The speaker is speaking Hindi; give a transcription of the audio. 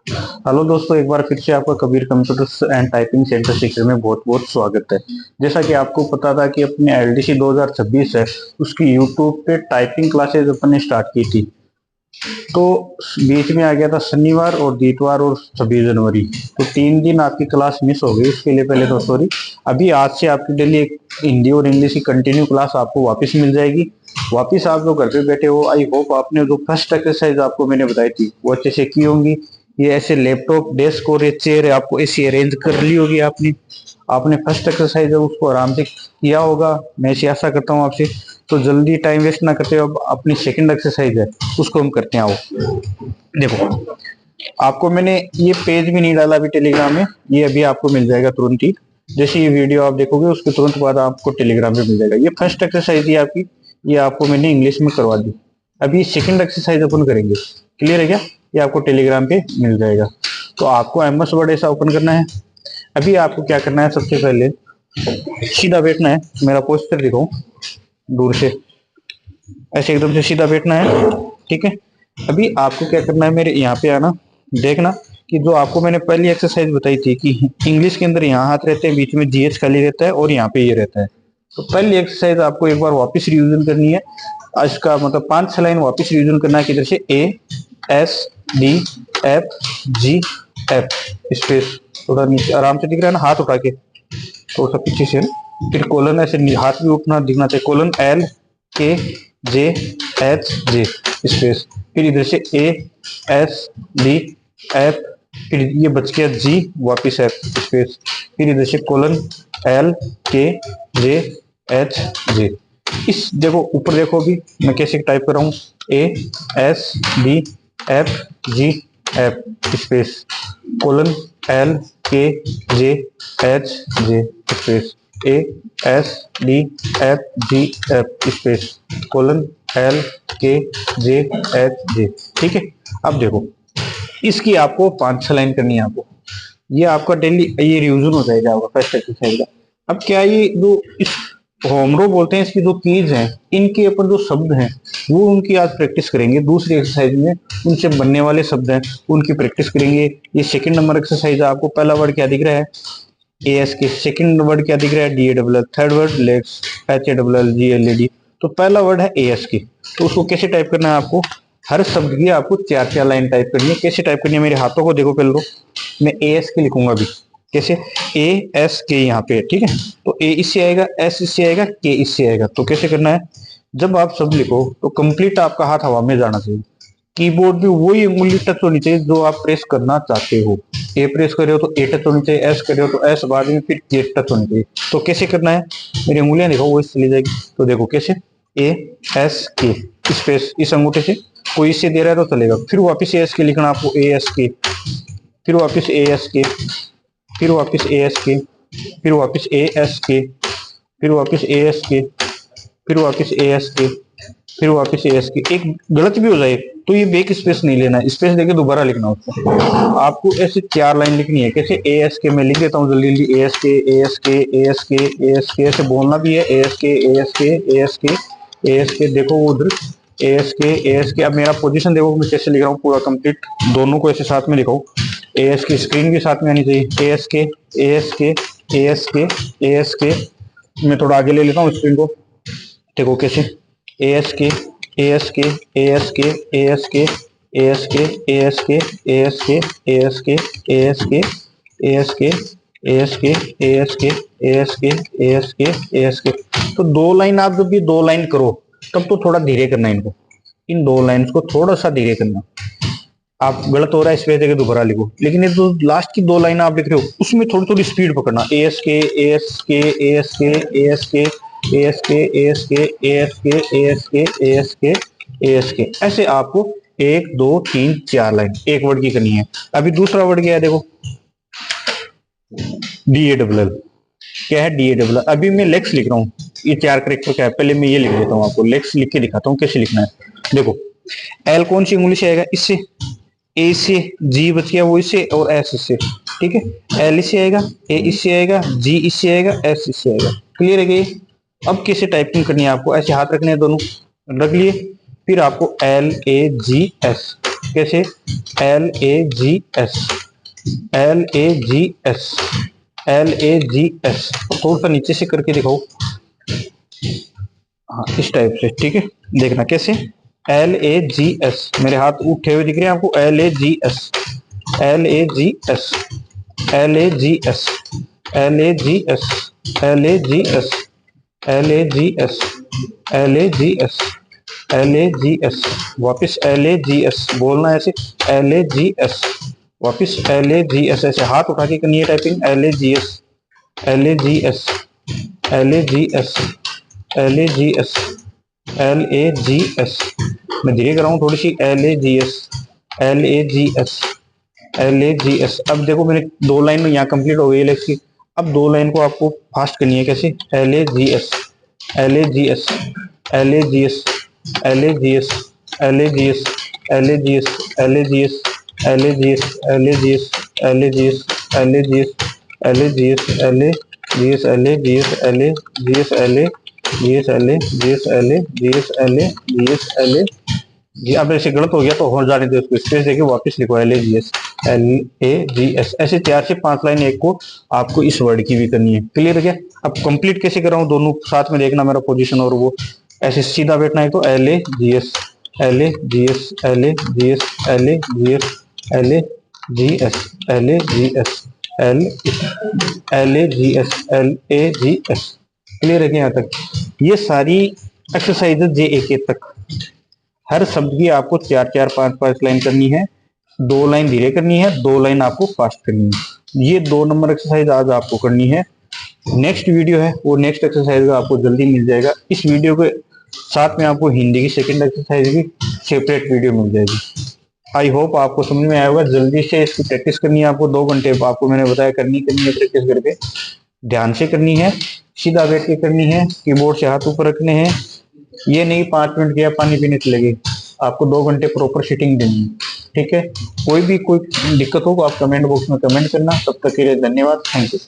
हेलो दोस्तों, एक बार फिर से आपका Kabir computers and typing centre सीखने में बहुत बहुत स्वागत है। जैसा कि आपको पता था कि अपने एलडीसी 2026 है, उसकी यूट्यूब पे टाइपिंग क्लासेस अपन ने स्टार्ट की थी। तो बीच में आ गया था शनिवार और इतवार और 26 जनवरी, तो 3 दिन आपकी क्लास मिस हो गई। उसके लिए पहले तो सॉरी। अभी आज से आपकी डेली एक हिंदी और इंग्लिश की कंटिन्यू क्लास आपको वापस मिल जाएगी। वापस आप जो घर पे बैठे हो, आई होप आपने जो फर्स्ट एक्सरसाइज आपको मैंने बताई थी वो अच्छे से की होंगी। ये ऐसे लैपटॉप डेस्क और ये चेयर है, आपको ऐसी अरेंज कर ली होगी आपने। आपने फर्स्ट एक्सरसाइज है उसको आराम से किया होगा, मैं ऐसी आशा करता हूँ आपसे। तो जल्दी टाइम वेस्ट ना करते हो, अब अपनी सेकंड एक्सरसाइज है उसको हम करते हैं। आओ देखो, आपको मैंने ये पेज भी नहीं डाला अभी टेलीग्राम में, ये अभी आपको मिल जाएगा तुरंत ही। जैसे ये वीडियो आप देखोगे उसके तुरंत बाद आपको टेलीग्राम पे मिल जाएगा। ये फर्स्ट एक्सरसाइज ही आपकी, ये आपको मैंने इंग्लिश में करवा दी। अभी सेकंड एक्सरसाइज अपन करेंगे। क्लियर है क्या? ये आपको टेलीग्राम पे मिल जाएगा। तो आपको एमएस वर्ड ऐसा ओपन करना है। अभी आपको क्या करना है, सबसे पहले सीधा बैठना है। मेरा पोस्टर दिखाऊं दूर से, ऐसे एकदम से सीधा बैठना है। ठीक है। अभी आपको क्या करना है, मेरे यहाँ पे आना। देखना कि जो आपको मैंने पहली एक्सरसाइज बताई थी कि इंग्लिश के अंदर यहाँ हाथ रहते हैं, बीच में जीएच खाली रहता है और यहाँ पे ये रहता है। तो पहली एक्सरसाइज आपको एक बार वापस रिवीजन करनी है। आज का मतलब 5-6 लाइन वापस रिवीजन करना है। किधर से? ए S D F G F space. थोड़ा नीचे आराम से दिख रहा है ना, हाथ उठा के थोड़ा सा पीछे से ना। फिर कोलन ऐसे हाथ भी उठना दिखना चाहिए। Colon L K J H J space. फिर इधर से ए एस डी एफ, फिर ये बच गया जी, वापिस एफ स्पेस। फिर इधर से colon L K J H जे। इस देखो ऊपर देखो, अभी मैं कैसे टाइप कर रहा हूँ। A S D F G F space, colon L K J H J space, A S D F G F space, colon L K J H जे। ठीक है। अब देखो, इसकी आपको 5-6 लाइन करनी है आपको। ये आपका डेली ये रिवीजन हो जाएगा आपका फर्स्ट एक्सरसाइज का। अब क्या ये जो इस होमरो बोलते हैं, इसकी जो कीज हैं, इनके अपन जो शब्द हैं वो उनकी आज प्रैक्टिस करेंगे। दूसरी एक्सरसाइज में उनसे बनने वाले शब्द हैं उनकी प्रैक्टिस करेंगे। ये सेकंड नंबर एक्सरसाइज है। आपको पहला वर्ड क्या दिख रहा है? ए एस के। सेकंड वर्ड क्या दिख रहा है? D A double L. Third word let's, H A double L G L A D. तो पहला वर्ड है ए एस के। तो उसको कैसे टाइप करना है आपको? हर शब्द की आपको 4-4 लाइन टाइप करनी है। कैसे टाइप करनी है? मेरे हाथों को देखो पहले। मैं ए एस के लिखूंगा अभी। कैसे? ए एस के यहाँ पे, ठीक है। तो ए इससे आएगा, एस इससे आएगा, के इससे आएगा। तो कैसे करना है? जब आप शब्द लिखो तो कंप्लीट आपका हाथ हवा में जाना चाहिए। कीबोर्ड पे वही उंगली टच होनी चाहिए जो आप प्रेस करना चाहते हो। ए प्रेस कर रहे हो तो ए टच होनी चाहिए, एस कर रहे हो तो एस बाद में, फिर के टच होनी चाहिए। तो कैसे करना है? मेरी उंगलियां दिखाओ, वो इससे चली जाएगी। तो देखो कैसे, ए एस के स्पेस, इस अंगूठे से कोई इससे दे रहा है तो चलेगा। फिर वापिस ए एस के लिखना आपको, ए एस के, फिर वापिस ए एस के, फिर वापिस ए एस के, फिर वापिस ए एस के, फिर वापिस ए एस के, फिर वापिस ए एस के, फिर वापिस ए एस के। एक गलत भी हो जाए तो ये बैक स्पेस नहीं लेना है, स्पेस देके दोबारा लिखना उसको। आपको ऐसे 4 लाइन लिखनी है। कैसे? ए एस के मैं लिख देता हूँ जल्दी जल्दी। ए एस के, ए एस के, ए एस के, ए एस के, ऐसे बोलना भी है। ए एस के, ए एस के, ए एस के, ए एस के। देखो वो उधर ए एस के, ए एस के। अब मेरा पोजीशन देखो मैं कैसे लिख रहा हूँ पूरा कंप्लीट। दोनों को ऐसे साथ में लिखो। ए एस की स्क्रीन भी साथ में आनी चाहिए। ए एस के, ए एस के, ए एस के, ए एस के। मैं थोड़ा आगे ले लेता हूँ स्क्रीन को। देखो कैसे, ए एस के, ए एस के, ए एस के, ए एस के, ए एस के, ए एस के, ए एस के, ए एस के, ए एस के, ए एस के, ए एस के, ए एस के, ए एस के, ए एस के, ए एस के। तो 2 लाइन आप जब ये 2 लाइन करो तब तो थोड़ा धीरे करना इनको। इन 2 लाइन्स को थोड़ा सा धीरे करना। आप गलत हो रहा है इस वजह से दोबारा लिखो। लेकिन ये जो लास्ट की 2 लाइन आप लिख रहे हो उसमें थोड़ी थोड़ी स्पीड पकड़ना। ए एस के, ए एस के, ए एस के, ए एस के, ए एस के, ए एस के, ए एस के, ए एस के, ए एस के, ए एस के। ऐसे आपको 1 2 3 4 लाइन एक वर्ड की करनी है। अभी दूसरा वर्ड क्या है? देखो डी ए डबल एल। क्या है? D A double L. अभी मैं लेक्स लिख रहा हूँ। ये 4 करेक्टर क्या है? पहले मैं ये लिख देता हूँ आपको, लेक्स लिख के दिखाता हूँ कैसे लिखना है। देखो, एल कौन सी उंगली से आएगा? इससे। ए से, जी बच गया वो इससे, और एस इससे। ठीक है। एल इससे आएगा, ए इससे आएगा, जी इससे आएगा, एस इससे आएगा। क्लियर है कि? अब कैसे टाइपिंग करनी है आपको? ऐसे हाथ रखने हैं दोनों, रख लिए। फिर आपको एल ए जी एस, कैसे? LAGS, LAGS, LAGS। थोड़ा सा नीचे से करके दिखाओ। हाँ, इस टाइप से, ठीक है। देखना कैसे? LAGS, मेरे हाथ उठे हुए दिख रहे हैं आपको? LAGS, LAGS, LAGS, LAGS, LAGS, LAGS, LAGS, LAGS, वापिस LAGS बोलना ऐसे, LAGS, वापिस LAGS, ऐसे हाथ उठा के करनी है typing. LAGS, LAGS, LAGS, LAGS, LAGS, मैं धीरे कर रहा हूँ थोड़ी सी। LAGS, LAGS, LAGS। अब देखो मेरे 2 लाइन में यहाँ कंप्लीट हो गई एलेक्स की। अब 2 लाइन को आपको फास्ट करनी है। कैसे? LAGS, LAGS, LAGS, LAGS, LAGS, LAGS, LAGS, LAGS, LAGS, LAGS, LAGS, LAGS, LAGS, LAGS, LAGS, LAGS, LAGS, LAGS, LAGS, LA। जी, अब ऐसे गलत हो गया तो हो जाने दो, उसको स्पेस देके वापस लिखो LAGS, LAGS। ऐसे 4 से 5 लाइन एक को आपको इस वर्ड की भी करनी है। क्लियर है क्या? अब कंप्लीट कैसे कर रहा हूँ दोनों साथ में देखना, मेरा पोजीशन और वो ऐसे सीधा बैठना है। तो LAGS, LAGS, LAGS, LAGS, LAGS, LAGS, LAGS, LAGS। Clear है क्या यहाँ तक? ये सारी एक्सरसाइजेज JAK तक, हर शब्द की आपको 4-4, 5-5 लाइन करनी है। 2 लाइन धीरे करनी है, 2 लाइन आपको फास्ट करनी है। ये 2 नंबर एक्सरसाइज आज आपको करनी है। नेक्स्ट वीडियो है वो नेक्स्ट एक्सरसाइज का आपको जल्दी मिल जाएगा। इस वीडियो के साथ में आपको हिंदी की सेकंड एक्सरसाइज की सेपरेट वीडियो मिल जाएगी। आई होप आपको समझ में आया होगा। जल्दी से इसकी प्रैक्टिस करनी है आपको। 2 घंटे आपको मैंने बताया करनी है प्रैक्टिस करके। ध्यान से करनी है, सीधा बैठ के करनी है, कीबोर्ड से हाथ ऊपर रखने हैं। ये नहीं 5 मिनट गया पानी पीने चले गए, आपको 2 घंटे प्रॉपर सीटिंग देनी है। ठीक है? कोई दिक्कत हो तो आप कमेंट बॉक्स में कमेंट करना। तब तक के लिए धन्यवाद, थैंक यू।